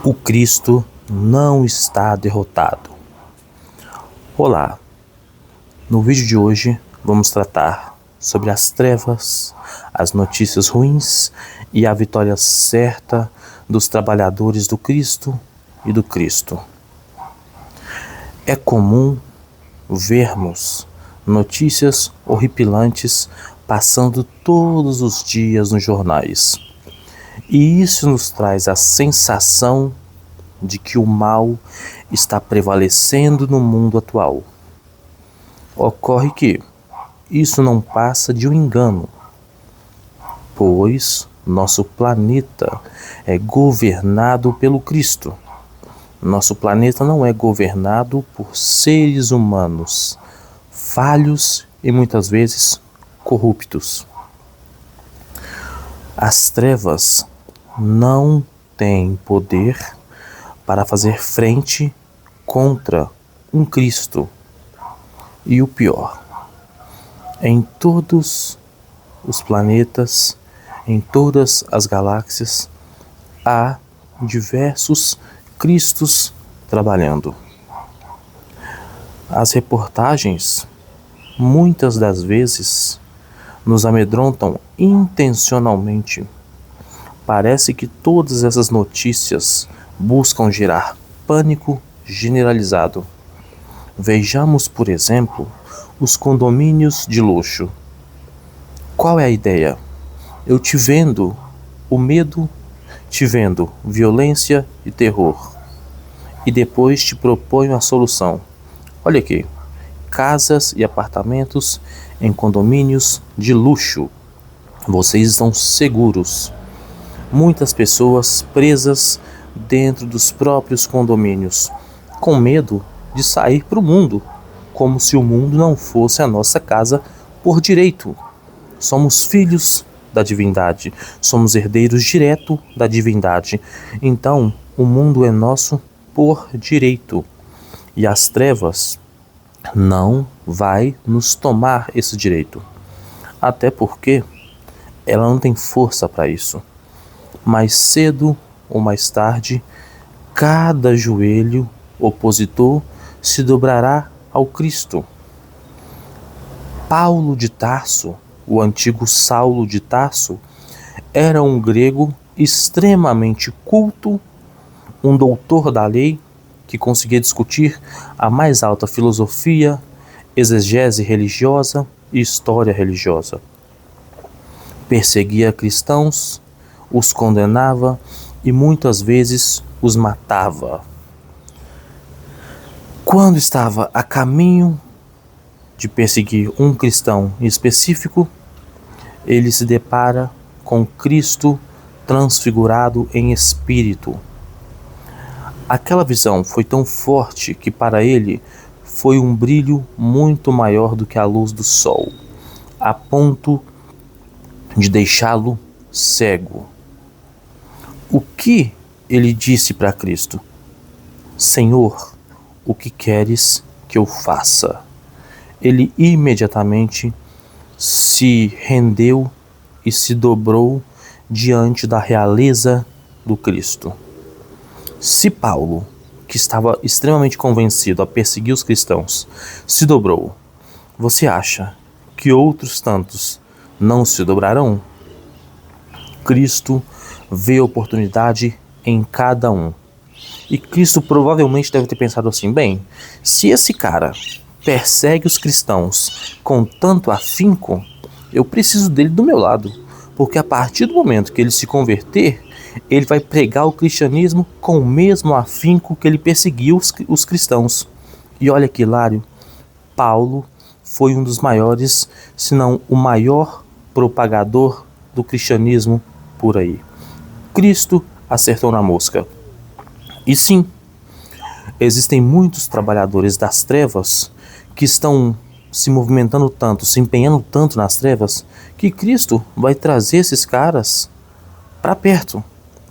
O Cristo não está derrotado. Olá, no vídeo de hoje vamos tratar sobre as trevas, as notícias ruins e a vitória certa dos trabalhadores do Cristo e do Cristo. É comum vermos notícias horripilantes passando todos os dias nos jornais. E isso nos traz a sensação de que o mal está prevalecendo no mundo atual. Ocorre que isso não passa de um engano, pois nosso planeta é governado pelo Cristo. Nosso planeta não é governado por seres humanos falhos e muitas vezes corruptos. As trevas não têm poder para fazer frente contra um Cristo. E o pior, em todos os planetas, em todas as galáxias, há diversos Cristos trabalhando. As reportagens, muitas das vezes, nos amedrontam intencionalmente. Parece que todas essas notícias buscam gerar pânico generalizado. Vejamos, por exemplo, os condomínios de luxo. Qual é a ideia? Eu te vendo o medo, te vendo violência e terror, e depois te proponho a solução. Olha aqui, casas e apartamentos em condomínios de luxo. Vocês estão seguros. Muitas pessoas presas dentro dos próprios condomínios, com medo de sair para o mundo, como se o mundo não fosse a nossa casa por direito. Somos filhos da divindade, somos herdeiros direto da divindade. Então, o mundo é nosso por direito. E as trevas não vai nos tomar esse direito. Até porque ela não tem força para isso. Mais cedo ou mais tarde, cada joelho opositor se dobrará ao Cristo. Paulo de Tarso, o antigo Saulo de Tarso, era um grego extremamente culto, um doutor da lei que conseguia discutir a mais alta filosofia, exegese religiosa e história religiosa. Perseguia cristãos, os condenava e muitas vezes os matava. Quando estava a caminho de perseguir um cristão em específico, ele se depara com Cristo transfigurado em espírito. Aquela visão foi tão forte que para ele foi um brilho muito maior do que a luz do sol, a ponto de deixá-lo cego. O que ele disse para Cristo? Senhor, o que queres que eu faça? Ele imediatamente se rendeu e se dobrou diante da realeza do Cristo. Se Paulo, que estava extremamente convencido a perseguir os cristãos, se dobrou, você acha que outros tantos não se dobrarão? Cristo vê oportunidade em cada um. E Cristo provavelmente deve ter pensado assim, bem, se esse cara persegue os cristãos com tanto afinco, eu preciso dele do meu lado, porque a partir do momento que ele se converter, ele vai pregar o cristianismo com o mesmo afinco que ele perseguiu os cristãos. E olha que hilário, Paulo foi um dos maiores, se não o maior propagador do cristianismo por aí. Cristo acertou na mosca. E sim, existem muitos trabalhadores das trevas que estão se movimentando tanto, se empenhando tanto nas trevas, que Cristo vai trazer esses caras para perto.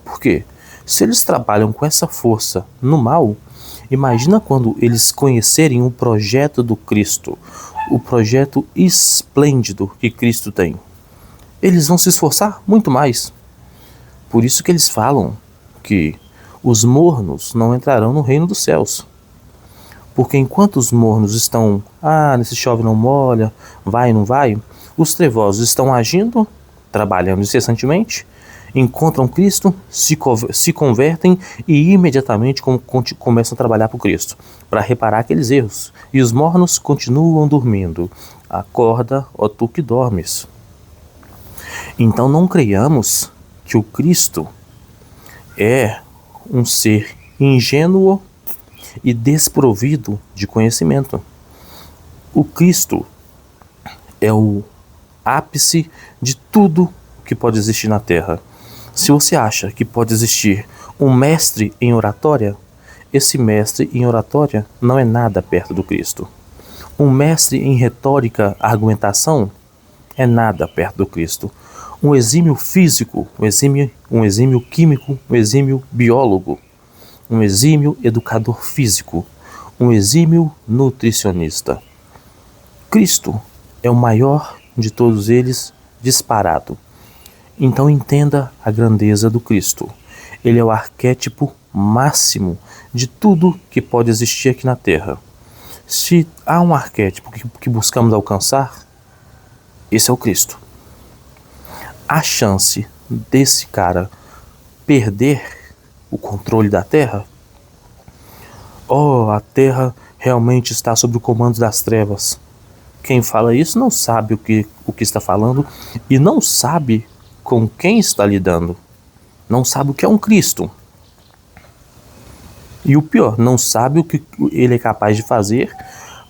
Por quê? Se eles trabalham com essa força no mal, imagina quando eles conhecerem o projeto do Cristo, o projeto esplêndido que Cristo tem. Eles vão se esforçar muito mais. Por isso que eles falam que Os mornos não entrarão no reino dos céus. Porque enquanto os mornos estão, nesse chove não molha, vai não vai, os trevosos estão agindo, trabalhando incessantemente, encontram Cristo, se convertem e imediatamente começam a trabalhar por Cristo, para reparar aqueles erros. E os mornos continuam dormindo. Acorda, ó tu que dormes. Então não creiamos que o Cristo é um ser ingênuo e desprovido de conhecimento. O Cristo é o ápice de tudo que pode existir na Terra. Se você acha que pode existir um mestre em oratória, esse mestre em oratória não é nada perto do Cristo. Um mestre em retórica, argumentação, é nada perto do Cristo. Um exímio físico, um exímio químico, um exímio biólogo, um exímio educador físico, um exímio nutricionista. Cristo é o maior de todos eles, disparado. Então entenda a grandeza do Cristo. Ele é o arquétipo máximo de tudo que pode existir aqui na Terra. Se há um arquétipo que buscamos alcançar, esse é o Cristo. A chance desse cara perder o controle da Terra, a Terra realmente está sob o comando das trevas. Quem fala isso não sabe o que está falando e não sabe com quem está lidando. Não sabe o que é um Cristo. E o pior, não sabe o que ele é capaz de fazer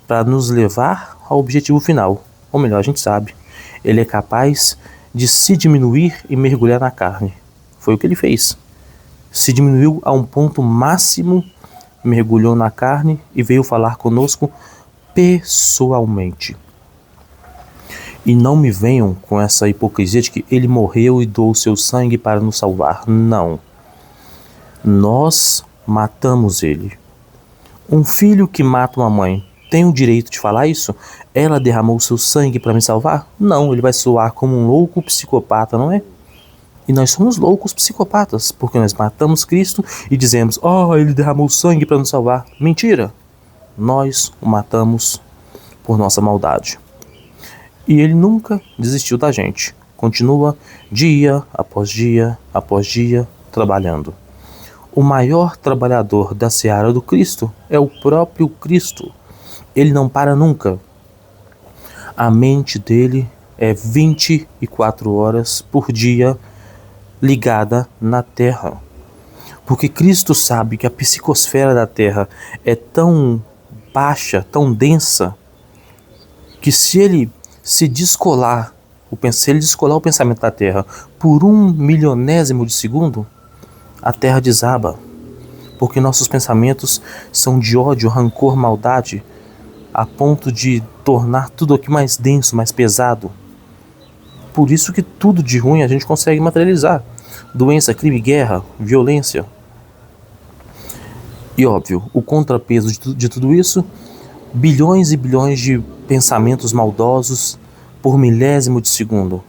para nos levar ao objetivo final. Ou melhor, a gente sabe. Ele é capaz de se diminuir e mergulhar na carne. Foi o que ele fez. Se diminuiu a um ponto máximo, mergulhou na carne e veio falar conosco pessoalmente. E não me venham com essa hipocrisia de que ele morreu e doou seu sangue para nos salvar. Não. Nós matamos ele. Um filho que mata uma mãe tem o direito de falar isso? Ela derramou seu sangue para me salvar? Não, ele vai soar como um louco psicopata, não é? E nós somos loucos psicopatas, porque nós matamos Cristo e dizemos, ele derramou sangue para nos salvar. Mentira! Nós o matamos por nossa maldade. E ele nunca desistiu da gente. Continua dia após dia, trabalhando. O maior trabalhador da seara do Cristo é o próprio Cristo. Ele não para nunca. A mente dele é 24 horas por dia ligada na Terra. Porque Cristo sabe que a psicosfera da Terra é tão baixa, tão densa, que se ele descolar o pensamento da Terra por 1/1000º de segundo, a Terra desaba. Porque nossos pensamentos são de ódio, rancor, maldade, a ponto de tornar tudo aqui mais denso, mais pesado. Por isso que tudo de ruim a gente consegue materializar. Doença, crime, guerra, violência. E óbvio, o contrapeso de tudo isso, bilhões e bilhões de pensamentos maldosos por milésimo de segundo.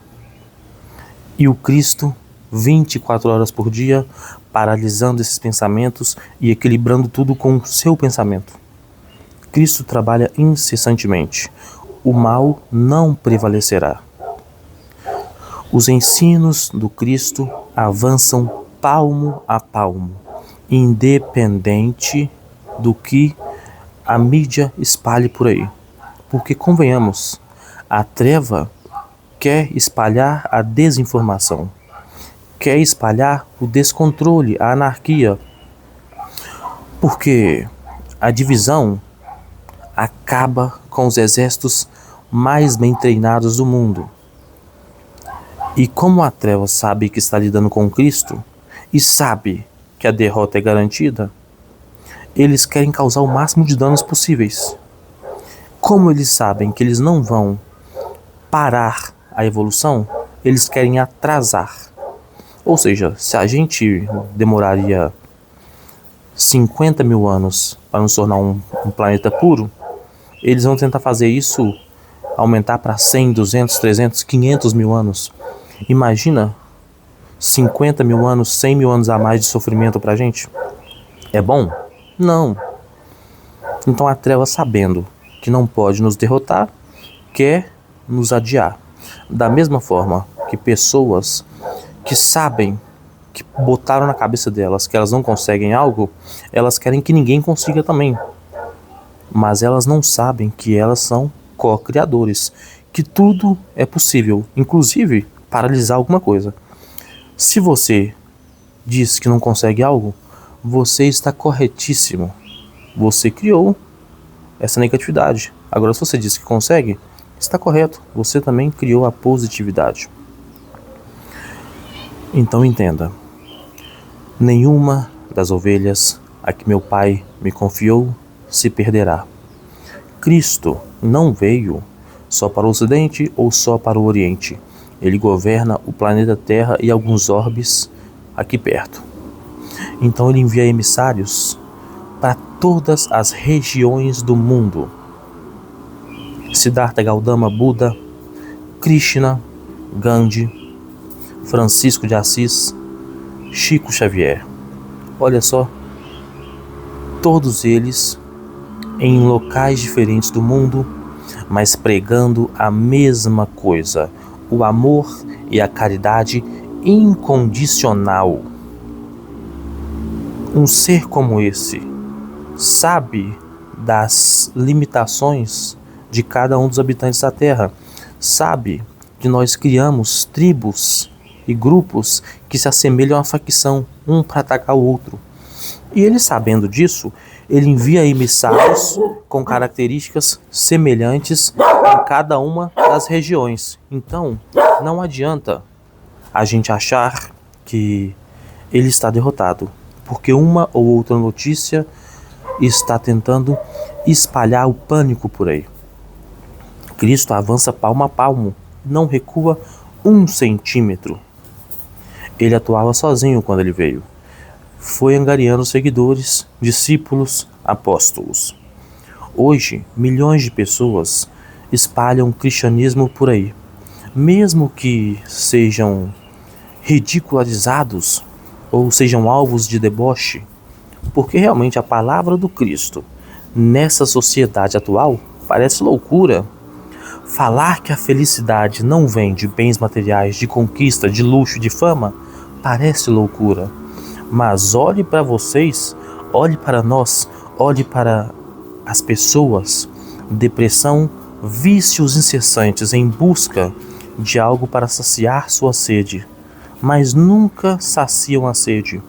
E o Cristo, 24 horas por dia, paralisando esses pensamentos e equilibrando tudo com o seu pensamento. Cristo trabalha incessantemente. O mal não prevalecerá. Os ensinos do Cristo avançam palmo a palmo, independente do que a mídia espalhe por aí. Porque, convenhamos, a treva quer espalhar a desinformação, quer espalhar o descontrole, a anarquia. Porque a divisão acaba com os exércitos mais bem treinados do mundo. E como a treva sabe que está lidando com Cristo e sabe que a derrota é garantida, eles querem causar o máximo de danos possíveis. Como eles sabem que eles não vão parar a evolução, eles querem atrasar. Ou seja, se a gente demoraria 50.000 anos para nos tornar um planeta puro, eles vão tentar fazer isso aumentar para 100, 200, 300, 500 mil anos. Imagina 50.000 anos, 100.000 anos a mais de sofrimento pra gente. É bom? Não. Então a treva, sabendo que não pode nos derrotar, quer nos adiar. Da mesma forma que pessoas que sabem, que botaram na cabeça delas que elas não conseguem algo, elas querem que ninguém consiga também. Mas elas não sabem que elas são co-criadores, que tudo é possível, inclusive paralisar alguma coisa. Se você diz que não consegue algo, você está corretíssimo. Você criou essa negatividade. Agora, se você diz que consegue, está correto. Você também criou a positividade. Então entenda: nenhuma das ovelhas a que meu Pai me confiou se perderá. Cristo não veio só para o Ocidente ou só para o Oriente. Ele governa o planeta Terra e alguns orbes aqui perto. Então ele envia emissários para todas as regiões do mundo. Siddhartha Gautama Buda, Krishna, Gandhi, Francisco de Assis, Chico Xavier. Olha só, todos eles em locais diferentes do mundo, mas pregando a mesma coisa: o amor e a caridade incondicional. Um ser como esse sabe das limitações de cada um dos habitantes da Terra, sabe que nós criamos tribos e grupos que se assemelham à facção, um para atacar o outro. E ele, sabendo disso, ele envia emissários com características semelhantes em cada uma das regiões. Então, não adianta a gente achar que ele está derrotado, porque uma ou outra notícia está tentando espalhar o pânico por aí. Cristo avança palmo a palmo, não recua 1 centímetro. Ele atuava sozinho quando ele veio. Foi angariando seguidores, discípulos, apóstolos. Hoje, milhões de pessoas espalham o cristianismo por aí. Mesmo que sejam ridicularizados ou sejam alvos de deboche, porque realmente a palavra do Cristo nessa sociedade atual parece loucura. Falar que a felicidade não vem de bens materiais, de conquista, de luxo, de fama, parece loucura. Mas olhe para vocês, olhe para nós, olhe para as pessoas. Depressão, vícios incessantes em busca de algo para saciar sua sede, mas nunca saciam a sede.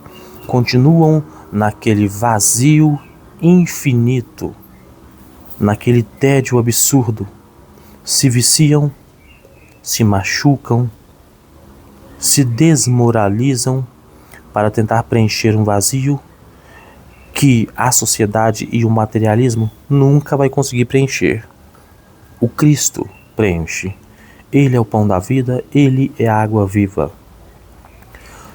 Continuam naquele vazio infinito, naquele tédio absurdo. Se viciam, se machucam, se desmoralizam para tentar preencher um vazio que a sociedade e o materialismo nunca vai conseguir preencher. O Cristo preenche. Ele é o pão da vida, ele é a água viva.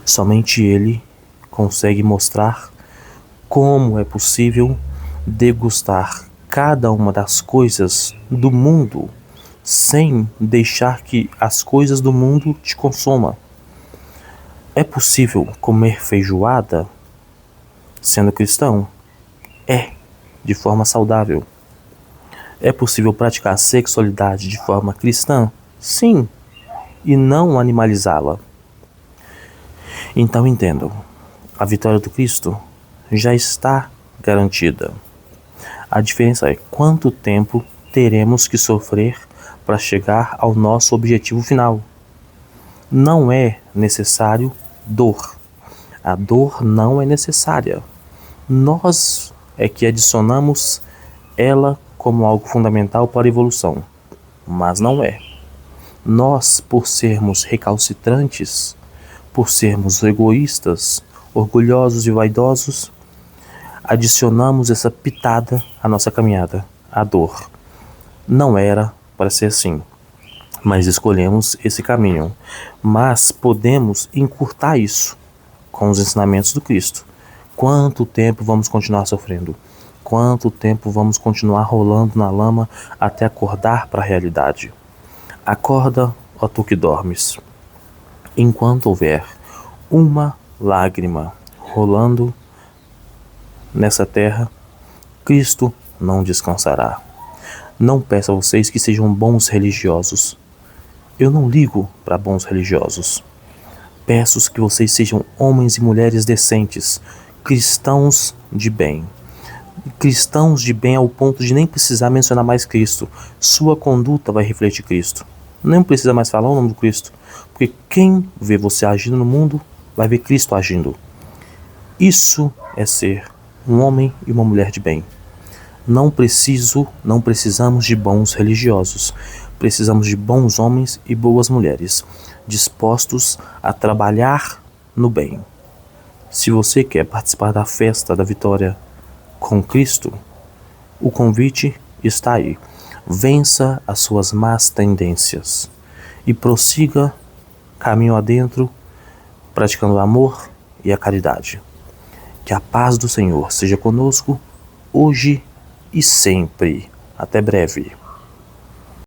Somente ele consegue mostrar como é possível degustar cada uma das coisas do mundo sem deixar que as coisas do mundo te consumam. É possível comer feijoada sendo cristão? É, de forma saudável. É possível praticar sexualidade de forma cristã? Sim, e não animalizá-la. Então entendam, a vitória do Cristo já está garantida. A diferença é quanto tempo teremos que sofrer para chegar ao nosso objetivo final. Não é necessário dor. A dor não é necessária. Nós é que adicionamos ela como algo fundamental para a evolução, mas não é. Nós, por sermos recalcitrantes, por sermos egoístas, orgulhosos e vaidosos, adicionamos essa pitada à nossa caminhada, a dor. Não era para ser assim, mas escolhemos esse caminho. Mas podemos encurtar isso com os ensinamentos do Cristo. Quanto tempo vamos continuar sofrendo? Quanto tempo vamos continuar rolando na lama até acordar para a realidade? Acorda, ó tu que dormes. Enquanto houver uma lágrima rolando nessa terra, Cristo não descansará. Não peço a vocês que sejam bons religiosos. Eu não ligo para bons religiosos. Peço que vocês sejam homens e mulheres decentes, cristãos de bem. Cristãos de bem ao ponto de nem precisar mencionar mais Cristo. Sua conduta vai refletir Cristo. Não precisa mais falar o nome do Cristo, porque quem vê você agindo no mundo vai ver Cristo agindo. Isso é ser um homem e uma mulher de bem. Não precisamos de bons religiosos. Precisamos de bons homens e boas mulheres, dispostos a trabalhar no bem. Se você quer participar da festa da vitória com Cristo, o convite está aí. Vença as suas más tendências e prossiga caminho adentro, praticando o amor e a caridade. Que a paz do Senhor seja conosco, hoje e sempre. Até breve.